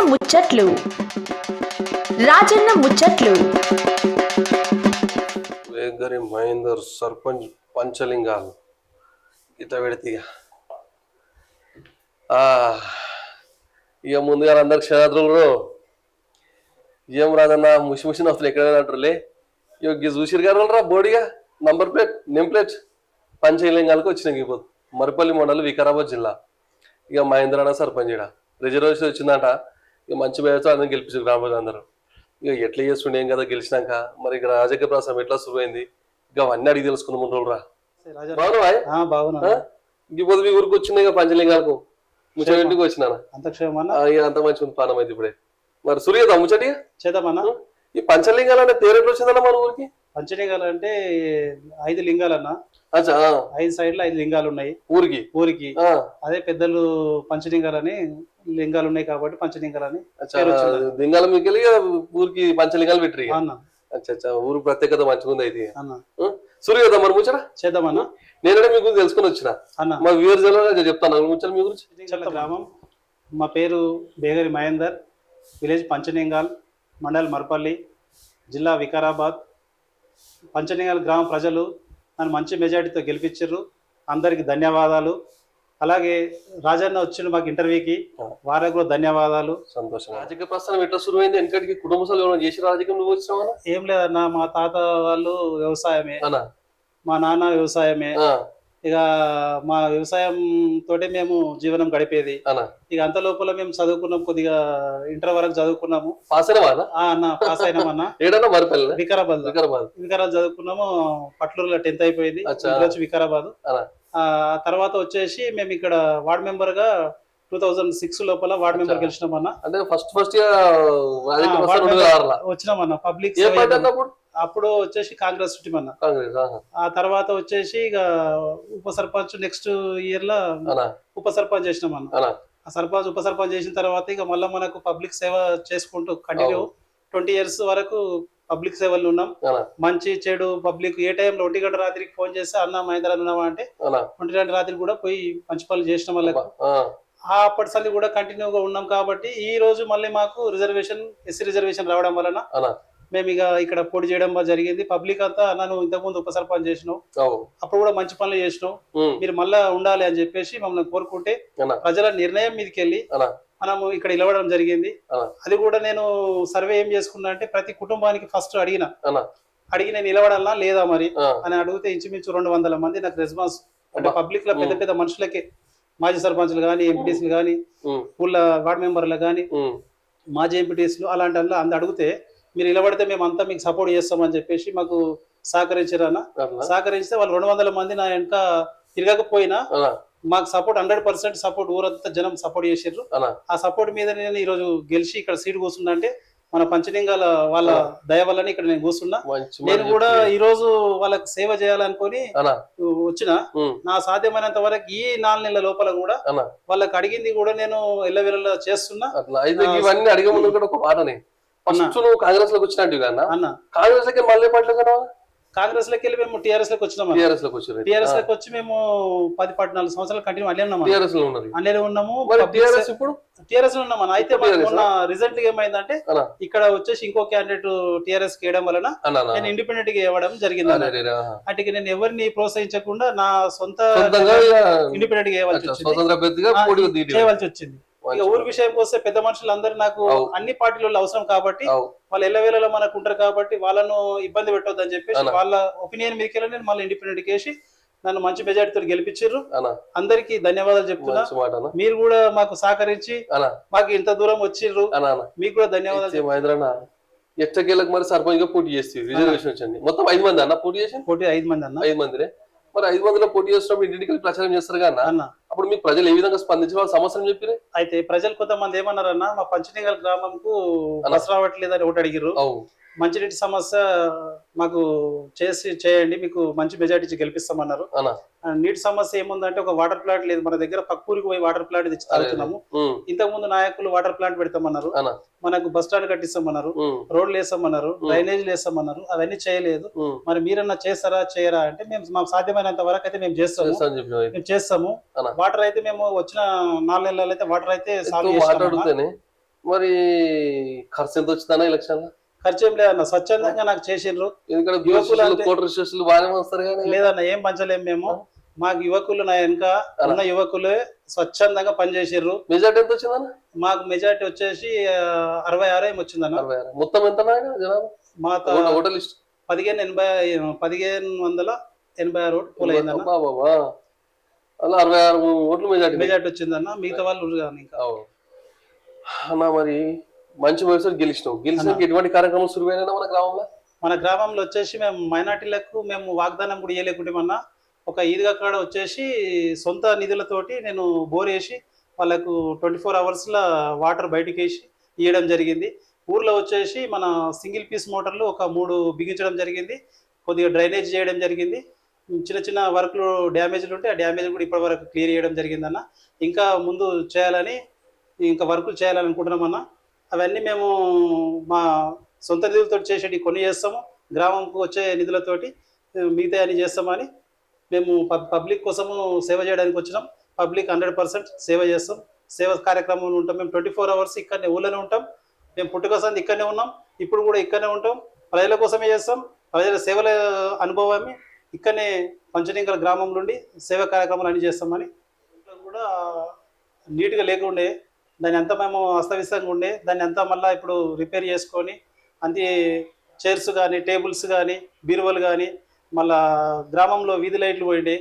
ముచ్చట్లు రాజన్న ముచ్చట్లు వేగరి మహేందర్ సర్పంచ్ పంచలింగాలు ఇట్లా పెడితే ఇక ముందుగా అందరికి క్షణాద్రులు ఏం రాదన్న ముసి ముసి వస్తులు ఎక్కడైనా అంటారులే ఇక చూసిరు గారు రా బోడిగా నంబర్ ప్లేట్ నేమ్ ప్లేట్ పంచలింగాలకు వచ్చినాయి ఇప్పుడు మరిపల్లి మండలం వికారాబాద్ జిల్లా ఇక మహేంద్ర అన్న సర్పంచ్ ఇడ రిజర్వేషన్ వచ్చిందంట ఇక మంచి పేరుతో అందరం గెలిపించారు గ్రామ అందరూ ఇక ఎట్లా చేస్తుండే ఏం కదా గెలిచినాక మరి ఇక రాజకీయ ప్రసారం ఎట్లా శుభమైంది ఇక అవన్నీ అడిగి తెలుసుకుందాం ముందు రా బాగున్నా ఇప్పుడు మీ ఊరికి వచ్చినాయి ఇక పంచలింగాలకు ముచ్చటికి వచ్చినా అంత మంచి పానం అయితే ఇప్పుడే మరి సూర్యదా ముచ్చటి చేద్దామన్నా ఈ పంచలింగాలు అంటే పేరు ఎట్లా వచ్చిందన్న మన ఊరికి పంచలింగాలు అంటే 5 లింగాలన్నా 5 సైడ్లు 5 లింగాలు ఉన్నాయి ఊరికి అదే పెద్దలు పంచలింగాలని లింగాలు ఉన్నాయి కాబట్టి పంచలింగాలని లింగాల మీకు ఊరికి పంచలింగాలు పెట్టరు ఊరు ప్రత్యేకత మంచిగా ఉంది అయితే సూర్య మరి ముచ్చట చేద్దామన్నా నేనంటే మీ గురించి తెలుసుకుని వచ్చిన మా వ్యూవర్స్ చెప్తాను ముచ్చట మీ గురించి గ్రామం మా పేరు బేగరి మహేందర్ విలేజ్ పంచలింగాల్ మండల్ మర్పల్లి జిల్లా వికారాబాద్ పంచలింగాల్ గ్రామ ప్రజలు నన్ను మంచి మెజార్టీతో గెలిపించారు అందరికి ధన్యవాదాలు అలాగే రాజన్న వచ్చిన మాకు ఇంటర్వ్యూకి వారికి కూడా ధన్యవాదాలు సంతోషం రాజకీయ ప్రస్థానం ఎట్లా శురువైంది వెనకటికి కుటుంబ సభ్యులు చేసి రాజకీయం నువ్వు వచ్చినావా ఏం లేదన్నా మా తాత వాళ్ళు వ్యవసాయమే మా నాన్న వ్యవసాయమే ఇక మా వ్యవసాయం తోటే మేము జీవనం గడిపేది ఇక అంత లోపల మేము చదువుకున్నాం కొద్దిగా ఇంటర్ వరకు చదువుకున్నాము పాస్ అయినామన్నా వికారాబాద్ చదువుకున్నాము పట్లూరులో 10th అయిపోయింది వికారాబాద్ తర్వాత వచ్చేసి మేము ఇక్కడ వార్డ్ మెంబర్ గా 2006 లోపల వార్డ్ మెంబర్ గెలిచినామన్నా అంటే ఫస్ట్ వచ్చినామన్నా పబ్లిక్ అప్పుడు వచ్చేసి కాంగ్రెస్ టీమన్నా ఆ తర్వాత వచ్చేసి ఇక ఉప సర్పంచ్ నెక్స్ట్ ఇయర్ లో ఉప సర్పంచ్ చేసినామన్నా ఆ ఉప సర్పంచ్ చేసిన తర్వాత ఇక మళ్ళీ మనకు పబ్లిక్ సేవ చేసుకుంటూ కంటిన్యూ 20 years వరకు పబ్లిక్ సేవలు ఉన్నాం మంచి చెడు పబ్లిక్ ఏ టైంలో 1 గంట రాత్రికి ఫోన్ చేస్తే అన్న మహేంద్ర ఉన్నావా అంటే 1 గంట రాత్రి కూడా పోయి మంచి పనులు చేసిన వాళ్ళకు అప్పటి సల్లి కూడా కంటిన్యూగా ఉన్నాం కాబట్టి ఈ రోజు మళ్ళీ మాకు రిజర్వేషన్ ఎస్సీ రిజర్వేషన్ రావడం వలన మేము ఇక ఇక్కడ పోటీ చేయడం జరిగింది పబ్లిక్ అంతా నన్ను ఇంతకుముందు ఉప సర్పంచ్ చేసినావు అప్పుడు కూడా మంచి పనులు చేసినావు మీరు మళ్ళా ఉండాలి అని చెప్పేసి మమ్మల్ని కోరుకుంటే ప్రజల నిర్ణయం మీదకి వెళ్ళి మనము ఇక్కడ నిలవడం జరిగింది అది కూడా నేను సర్వే ఏం చేసుకున్నా అంటే ప్రతి కుటుంబానికి ఫస్ట్ అడిగి నేను నిలవడాలా లేదా మరి అని అడిగితే ఇంచుమించు 200 మంది నాకు రెస్పాన్స్ అంటే పబ్లిక్ లో పెద్ద పెద్ద మనుషులకి మాజీ సర్పంచ్లు కానీ ఎంపీటీసీలు కానీ ఊళ్ళ వార్డ్ మెంబర్లు కానీ మాజీ ఎంపీటీసీలు అలాంటి అంత అడిగితే మీరు నిలబడితే మేము అంతా మీకు సపోర్ట్ చేస్తామని చెప్పేసి మాకు సహకరిస్తే వాళ్ళు 200 మంది నా వెనక తిరగకపోయినా మాకు సపోర్ట్ 100% సపోర్ట్ ఊరంతా జనం సపోర్ట్ చేసారు ఆ సపోర్ట్ మీద నేను ఈ రోజు గెలిచి ఇక్కడ సీట్ కూర్చున్నా అంటే మన పంచలింగాల వాళ్ళ దయ వల్ల ఇక్కడ నేను కూర్చున్నా నేను కూడా ఈ రోజు వాళ్ళకి సేవ చేయాలనుకొని వచ్చిన నా సాధ్యమైనంత వరకు ఈ 4 నెలల లోపల కూడా వాళ్ళకి అడిగింది కూడా నేను ఎల్లవెల్ల చేస్తున్నా అడిగే ముందు కూడా ఒక మాటని ఫస్ట్ నువ్వు కాంగ్రెస్ లోకి వచ్చినట్టు అన్న కాంగ్రెస్ లోకి మళ్ళీ పాటలు కదా కాంగ్రెస్ లోకి వెళ్ళి మేము టీఆర్ఎస్ లోకి వచ్చినాము టీఆర్ఎస్ లోకి వచ్చి మేము 10-14 సంవత్సరాలు కంటిన్యూ అల్లే ఉన్నాము టీఆర్ఎస్ లో ఉన్నాము అయితే మొన్న రీసెంట్ గా ఏమైందంటే ఇక్కడ వచ్చేసి ఇంకో క్యాండిడేట్ టీఆర్ఎస్ కి వేయడం వలన నేను ఇండిపెండెంట్ గా ఇవ్వడం జరిగింది అంటే నేను ఎవరిని ప్రోత్సహించకుండా నా సొంత ఇండిపెండెంట్ గా చేయవలసి వచ్చింది ఇక ఊరి విషయానికి వస్తే పెద్ద మనుషులు అందరూ నాకు అన్ని పార్టీలలో అవసరం కాబట్టి వాళ్ళు ఎల్లవేళలో మనకు ఉంటారు కాబట్టి వాళ్ళను ఇబ్బంది పెట్టొద్దు అని చెప్పేసి వాళ్ళ ఒపీనియన్ మీదకి నేను మళ్ళీ ఇండిపెండెంట్ కేసి నన్ను మంచి మెజార్టీతో గెలిపించారు అందరికి ధన్యవాదాలు చెప్తున్నా మీరు కూడా మాకు సహకరించి మాకు ఇంత దూరం వచ్చిర్రు మీకు కూడా ధన్యవాదాలు ఎట్టకేళ్ళకి మరి సర్పంచ్ గా పోటీ చేస్తే రిజర్వేషన్ వచ్చింది మొత్తం 5 మంది అన్న పోటీ చేసి 5 మంది అన్న 5 మందినే మరి 5 మందిలో పోటీ చేస్తున్నప్పుడు ఇంటికి ప్రచారం చేస్తారు కదా అన్న అప్పుడు మీకు ప్రజలు ఏ విధంగా స్పందించి వాళ్ళ సమస్యలు చెప్పారు అయితే ప్రజలు కొంతమంది ఏమన్నారన్న మా పంచలింగాల గ్రామంకు బస్ రావట్లేదని ఒకటి అడిగిర్రు మంచినీటి సమస్య మాకు చేయండి మీకు మంచి మెజార్టీ గెలిపిస్తామన్నారు నీటి సమస్య ఏముందంటే ఒక వాటర్ ప్లాంట్ లేదు మన దగ్గర పక్కూరికి పోయి వాటర్ ప్లాంట్ తెచ్చి తాగుతున్నాము ఇంతకు ముందు నాయకులు వాటర్ ప్లాంట్ పెడతామన్నారు మనకు బస్ స్టాండ్ కట్టిస్తామన్నారు రోడ్లు వేస్తామన్నారు డ్రైనేజ్ వేస్తామన్నారు అవన్నీ చేయలేదు మరి మీరన్నా చేస్తారా చేయరా అంటే మేము మాకు సాధ్యమైనంత వరకు అయితే మేము చేస్తాము వాటర్ అయితే మేము వచ్చిన 4 నెలలు అయితే వాటర్ అయితే సాల్వ్ చేస్తాము మరి ఖర్చు ఎంత వచ్చిందన్న ఎలక్షన్? ఖర్చు ఏం లేదన్న, స్వచ్ఛందంగా నాకు చేసిండ్రు. ఎందుకంటే కోటర్ రిజిస్ట్రేషన్లు బాగానే వస్తారు కానీ. లేదన్న, ఏం పంచలేము మేము. మాకు యువకులు నా వెనక ఉన్న యువకులే స్వచ్ఛందంగా పనిచేసారు. మెజార్టీ ఎంత వచ్చిందన్న? మాకు మెజార్టీ వచ్చేసి 66 ఏమి వచ్చిందన్న. మొత్తం ఎంత జనాభా? మా ఓటర్ లిస్ట్ 1586 ఓట్లు పోల్ అయిందన్న. అలా 66 ఓట్లు మెజార్టీ వచ్చిందన్న. మిగతా వాళ్ళు ఇంకా అన్న మరి మంచి వయసు గెలిచినాం ఎటువంటి కార్యక్రమాలు సురువైనా మన గ్రామంలో వచ్చేసి మేము మైనార్టీలకు మేము వాగ్దానం కూడా ఇవ్వలేకుంటామన్నా. ఒక ఈద్గా కాడ వచ్చేసి సొంత నిధులతోటి నేను బోర్ వేసి వాళ్ళకు 24 అవర్స్లో వాటర్ బయటికి వేసి ఇవ్వడం జరిగింది. ఊర్లో వచ్చేసి మన సింగిల్ పీస్ మోటార్లు ఒక 3 బిగించడం జరిగింది. కొద్దిగా డ్రైనేజ్ చేయడం జరిగింది. చిన్న చిన్న వర్క్లు డ్యామేజ్లు ఉంటే ఆ డ్యామేజ్ కూడా ఇప్పటి వరకు క్లియర్ చేయడం జరిగిందన్న. ఇంకా ముందు చేయాలని, ఇంకా వర్కులు చేయాలని అనుకుంటున్నామన్న. అవన్నీ మేము మా సొంత నిధులతో చేసేటి కొన్ని చేస్తాము, గ్రామంకు వచ్చే నిధులతోటి మిగతా అన్ని చేస్తామని మేము పబ్లిక్ కోసము సేవ చేయడానికి వచ్చినాం. పబ్లిక్ 100% సేవ చేస్తాం. సేవ కార్యక్రమంలో ఉంటాం. మేము 24 అవర్స్ ఇక్కడనే ఊళ్ళోనే ఉంటాం. మేము పుట్టుకసంది ఇక్కడనే ఉన్నాం, ఇప్పుడు కూడా ఇక్కడనే ఉంటాం. ప్రజల కోసమే చేస్తాం. ప్రజల సేవల అనుభవాన్ని ఇక్కడనే పంచనింకల గ్రామం నుండి సేవా కార్యక్రమాలు అన్ని చేస్తామని. ఇంట్లో కూడా నీట్గా లేకుండే, దాన్ని అంతా మేము అస్తవ్యస్తంగా ఉండే, దాన్ని అంతా మళ్ళీ ఇప్పుడు రిపేర్ చేసుకొని అంతే చైర్స్ కానీ, టేబుల్స్ కానీ, బీరువలు కానీ, మళ్ళా గ్రామంలో వీధి లైట్లు పోయిండే,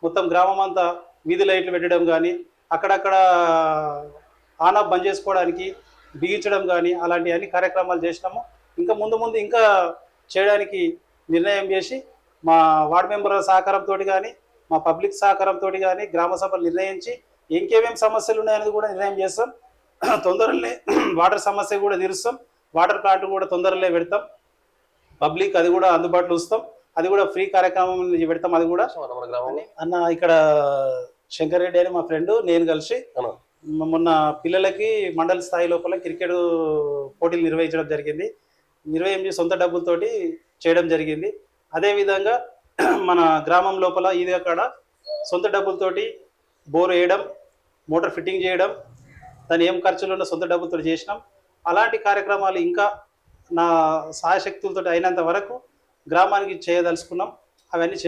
మొత్తం గ్రామం అంతా వీధి లైట్లు పెట్టడం కానీ, అక్కడక్కడ ఆన్ ఆఫ్ బంద్ చేసుకోవడానికి బిగించడం కానీ, అలాంటి అన్ని కార్యక్రమాలు చేసినాము. ఇంకా ముందు ఇంకా చేయడానికి నిర్ణయం చేసి మా వార్డు మెంబర్ల సహకారంతో కానీ, మా పబ్లిక్ సహకారంతో కానీ గ్రామ సభలు నిర్ణయించి ఇంకేమేమి సమస్యలు ఉన్నాయనేది కూడా నిర్ణయం చేస్తాం. తొందరలే వాటర్ సమస్య కూడా తీరుస్తాం. వాటర్ ప్లాంట్ కూడా తొందరలే పెడతాం. పబ్లిక్ అది కూడా అందుబాటులో ఉంచుతాం. అది కూడా ఫ్రీ కార్యక్రమం పెడతాం. అది కూడా అన్న ఇక్కడ శంకర్ రెడ్డి అని మా ఫ్రెండ్ నేను కలిసి మొన్న పిల్లలకి మండల స్థాయి లోపల క్రికెట్ పోటీలు నిర్వహించడం జరిగింది. నిర్వహించి సొంత డబ్బులతోటి చేయడం జరిగింది. అదేవిధంగా మన గ్రామం లోపల ఈద్గా కాడ సొంత డబ్బులతోటి బోర్ వేయడం, మోటార్ ఫిట్టింగ్ చేయడం, దాని ఏం ఖర్చులు ఉన్న సొంత డబ్బులతో చేసినాం. అలాంటి కార్యక్రమాలు ఇంకా నా సహాయశక్తులతో అయినంత వరకు గ్రామానికి చేయదలుచుకున్నాం. అవన్నీ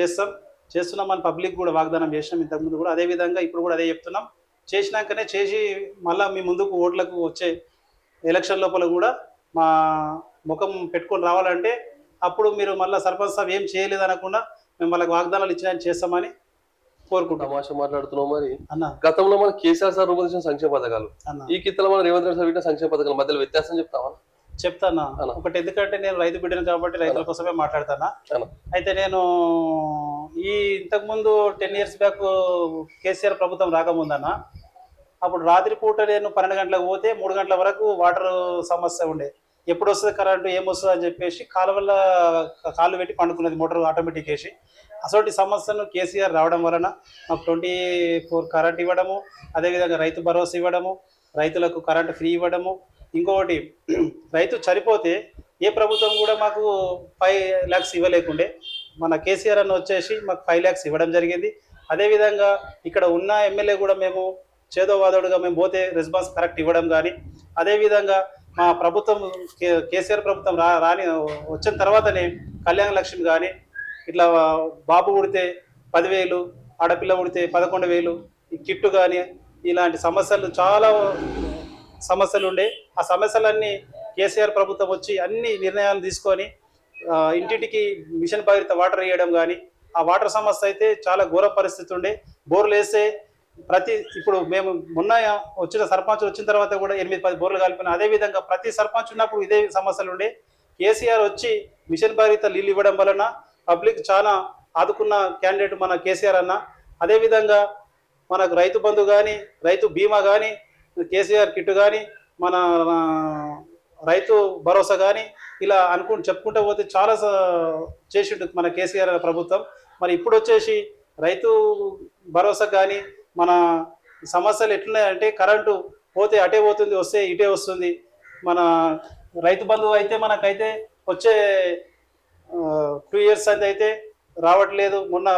చేస్తున్నామని పబ్లిక్ కూడా వాగ్దానం చేసినాం ఇంతకుముందు కూడా. అదేవిధంగా ఇప్పుడు కూడా అదే చెప్తున్నాం. చేసినాకనే చేసి మళ్ళీ మీ ముందుకు ఓట్లకు వచ్చే ఎలక్షన్ లోపల కూడా మా ముఖం పెట్టుకొని రావాలంటే అప్పుడు మీరు మళ్ళీ సర్పంచ్ సాబ్ ఏం చేయలేదు అనకుండా మేము వాళ్ళకి వాగ్దానాలు ఇచ్చినా చేస్తామని కోరుకుంటాం. తమాషా మాట్లాడుతున్నాం. మరి అన్న గతంలో మన కేసీఆర్ సార్ రూపొందించిన సంక్షేమ పథకాలు, ఈ కిత్తలో మన రేవంత్ రెడ్డి సార్ పెట్టిన సంక్షేమ పథకాల మధ్యలో వ్యత్యాసం చెప్తానా ఒకటి. ఎందుకంటే నేను రైతు బిడ్డను కాబట్టి రైతుల కోసమే మాట్లాడతానా. అయితే నేను ఇంతకుముందు 10 years బ్యాక్ కేసీఆర్ ప్రభుత్వం రాకముందన్న, అప్పుడు రాత్రి పూట నేను 12 గంటలకు పోతే 3 గంటల వరకు వాటర్ సమస్య ఉండే. ఎప్పుడు వస్తుంది కరెంటు, ఏమొస్తుంది అని చెప్పేసి కాళ్ళు పెట్టి పండుకున్నది మోటార్ ఆటోమేటిక్ వేసి. అసలు సమస్యను కేసీఆర్ రావడం వలన మాకు 24 కరెంట్ ఇవ్వడము, అదేవిధంగా రైతు భరోసా ఇవ్వడము, రైతులకు కరెంటు ఫ్రీ ఇవ్వడము. ఇంకొకటి, రైతు చనిపోతే ఏ ప్రభుత్వం కూడా మాకు 5 lakhs ఇవ్వలేకుండే, మన కేసీఆర్ అన్న వచ్చేసి మాకు 5 lakhs ఇవ్వడం జరిగింది. అదేవిధంగా ఇక్కడ ఉన్న ఎమ్మెల్యే కూడా మేము చేదోవాదోడుగా మేము పోతే రెస్పాన్స్ కరెక్ట్ ఇవ్వడం కానీ, అదేవిధంగా మా ప్రభుత్వం కేసీఆర్ ప్రభుత్వం వచ్చిన తర్వాతనే కళ్యాణ లక్ష్మి కానీ, ఇట్లా బాబు పుడితే 10,000, ఆడపిల్ల పుడితే 11,000, ఈ కిట్టు కానీ, ఇలాంటి సమస్యలు చాలా సమస్యలు ఉండే. ఆ సమస్యలన్నీ కేసీఆర్ ప్రభుత్వం వచ్చి అన్ని నిర్ణయాలు తీసుకొని ఇంటింటికి మిషన్ భగీరథ వాటర్ వేయడం కానీ, ఆ వాటర్ సమస్య అయితే చాలా ఘోర పరిస్థితి ఉండే. బోర్లు వేస్తే ఇప్పుడు మేము మొన్న వచ్చిన సర్పంచ్ వచ్చిన తర్వాత కూడా 8-10 బోర్లు కలిపిన. అదేవిధంగా ప్రతి సర్పంచ్ ఉన్నప్పుడు ఇదే సమస్యలు ఉండే. కేసీఆర్ వచ్చి మిషన్ భగీరథ నీళ్ళు ఇవ్వడం వలన పబ్లిక్ చాలా ఆదుకున్న క్యాండిడేట్ మన కేసీఆర్ అన్న. అదేవిధంగా మనకు రైతు బంధు కానీ, రైతు బీమా కానీ, కేసీఆర్ కిట్ కానీ, మన రైతు భరోసా కానీ, ఇలా చెప్పుకుంటూ పోతే చాలా చేసిండు మన కేసీఆర్ ప్రభుత్వం. మరి ఇప్పుడు వచ్చేసి రైతు భరోసా కానీ మన సమస్యలు ఎట్లున్నాయంటే, కరెంటు పోతే అటే పోతుంది, వస్తే ఇటే వస్తుంది. మన రైతు బంధువు అయితే మనకైతే వచ్చే 2 years అయితే రావట్లేదు. మొన్న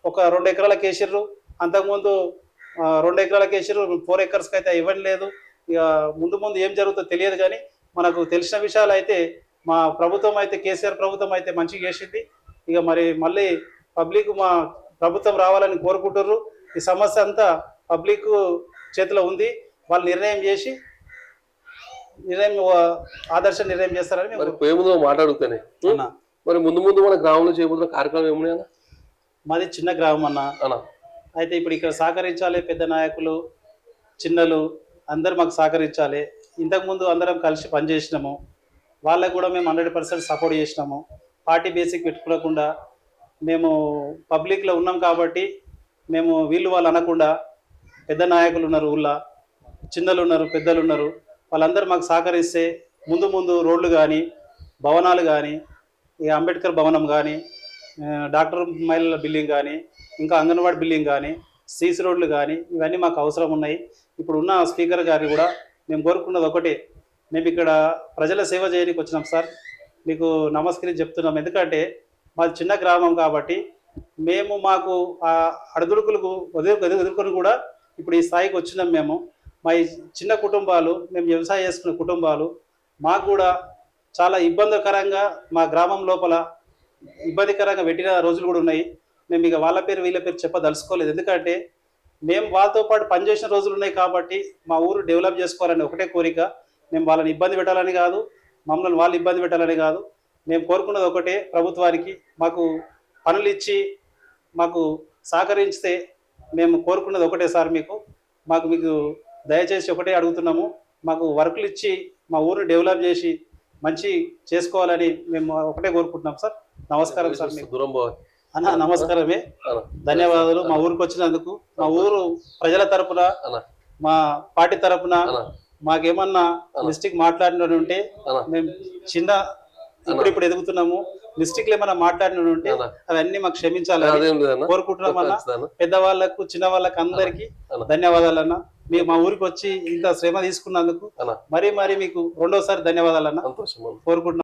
ఒక 2 ఎకరాలకు వేసిర్రు, అంతకుముందు 2 ఎకరాలకు వేసిర్రు, 4 acres అయితే ఇవ్వట్లేదు. ఇక ముందు ముందు ఏం జరుగుతుందో తెలియదు, కానీ మనకు తెలిసిన విషయాలు అయితే మా ప్రభుత్వం అయితే కేసీఆర్ ప్రభుత్వం అయితే మంచిగా చేసింది. ఇక మరి మళ్ళీ పబ్లిక్ మా ప్రభుత్వం రావాలని కోరుకుంటుర్రు. ఈ సమస్య అంతా పబ్లిక్ చేతిలో ఉంది, వాళ్ళు నిర్ణయం చేసి ఆదర్శ నిర్ణయం చేస్తారని మరి పోయే ముందు మాట్లాడుతానే. మరి ముందు ముందు మన గ్రామంలో చేయబోతున్న కార్యక్రమం ఏమున్నాయన్నా? మాది చిన్న గ్రామం అన్న. అయితే ఇప్పుడు ఇక్కడ సహకరించాలి, పెద్ద నాయకులు చిన్నలు అందరు మాకు సహకరించాలి. ఇంతకుముందు అందరం కలిసి పనిచేసినాము, వాళ్ళకు కూడా మేము 100% సపోర్ట్ చేసినాము. పార్టీ బేసిక్ పెట్టుకోకుండా మేము పబ్లిక్లో ఉన్నాం కాబట్టి మేము వీళ్ళు వాళ్ళు అనకుండా, పెద్ద నాయకులు ఉన్నారు ఊళ్ళో, చిన్నలు ఉన్నారు, పెద్దలు ఉన్నారు, వాళ్ళందరూ మాకు సహకరిస్తే ముందు ముందు రోడ్లు కానీ, భవనాలు కానీ, ఈ అంబేద్కర్ భవనం కానీ, డాక్టర్ మహిళల బిల్డింగ్ కానీ, ఇంకా అంగన్వాడీ బిల్డింగ్ కానీ, సీసీ రోడ్లు కానీ, ఇవన్నీ మాకు అవసరం ఉన్నాయి. ఇప్పుడు ఉన్న స్పీకర్ గారిని కూడా మేము కోరుకున్నది ఒకటే, మేము ఇక్కడ ప్రజల సేవ చేయడానికి వచ్చినాం సార్, మీకు నమస్కరించి చెప్తున్నాం. ఎందుకంటే మాది చిన్న గ్రామం కాబట్టి మేము మాకు ఆ అడుగుడుకులకు ఎదుర్కొని కూడా ఇప్పుడు ఈ స్థాయికి వచ్చినాం. మేము మా ఈ చిన్న కుటుంబాలు, మేము వ్యవసాయం చేసుకునే కుటుంబాలు, మాకు కూడా చాలా ఇబ్బందికరంగా మా గ్రామం లోపల ఇబ్బందికరంగా పెట్టిన రోజులు కూడా ఉన్నాయి. మేము ఇక వాళ్ళ పేరు వీళ్ళ పేరు చెప్పదలుచుకోలేదు, ఎందుకంటే మేము వాళ్ళతో పాటు పనిచేసిన రోజులు ఉన్నాయి కాబట్టి మా ఊరు డెవలప్ చేసుకోవాలని ఒకటే కోరిక. మేము వాళ్ళని ఇబ్బంది పెట్టాలని కాదు, మమ్మల్ని వాళ్ళు ఇబ్బంది పెట్టాలని కాదు. మేము కోరుకున్నది ఒకటే, ప్రభుత్వానికి మాకు పనులు ఇచ్చి మాకు సహకరిస్తే మేము కోరుకున్నది ఒకటే సార్, మీకు దయచేసి ఒకటే అడుగుతున్నాము, మాకు వర్కులు ఇచ్చి మా ఊరిని డెవలప్ చేసి మంచి చేసుకోవాలని మేము ఒకటే కోరుకుంటున్నాం సార్. నమస్కారం సార్. మీకు దూరం అన్న నమస్కారమే, ధన్యవాదాలు మా ఊరికి వచ్చినందుకు. మా ఊరు ప్రజల తరపున, మా పార్టీ తరపున మాకేమన్నా మిస్టేక్ మాట్లాడినట్టు ఉంటే, మేము చిన్న ఇప్పుడు ఎదుగుతున్నాము, మిస్టేక్లు ఏమన్నా మాట్లాడినట్టు ఉంటే అవన్నీ మాకు క్షమించాలని కోరుకుంటున్నాం అన్న. పెద్దవాళ్ళకు చిన్న వాళ్ళకు అందరికీ ధన్యవాదాలు అన్న. మీరు మా ఊరికి వచ్చి ఇంత శ్రమ తీసుకున్నందుకు మరీ మీకు రెండోసారి ధన్యవాదాలు అన్న కోరుకుంటున్నాం.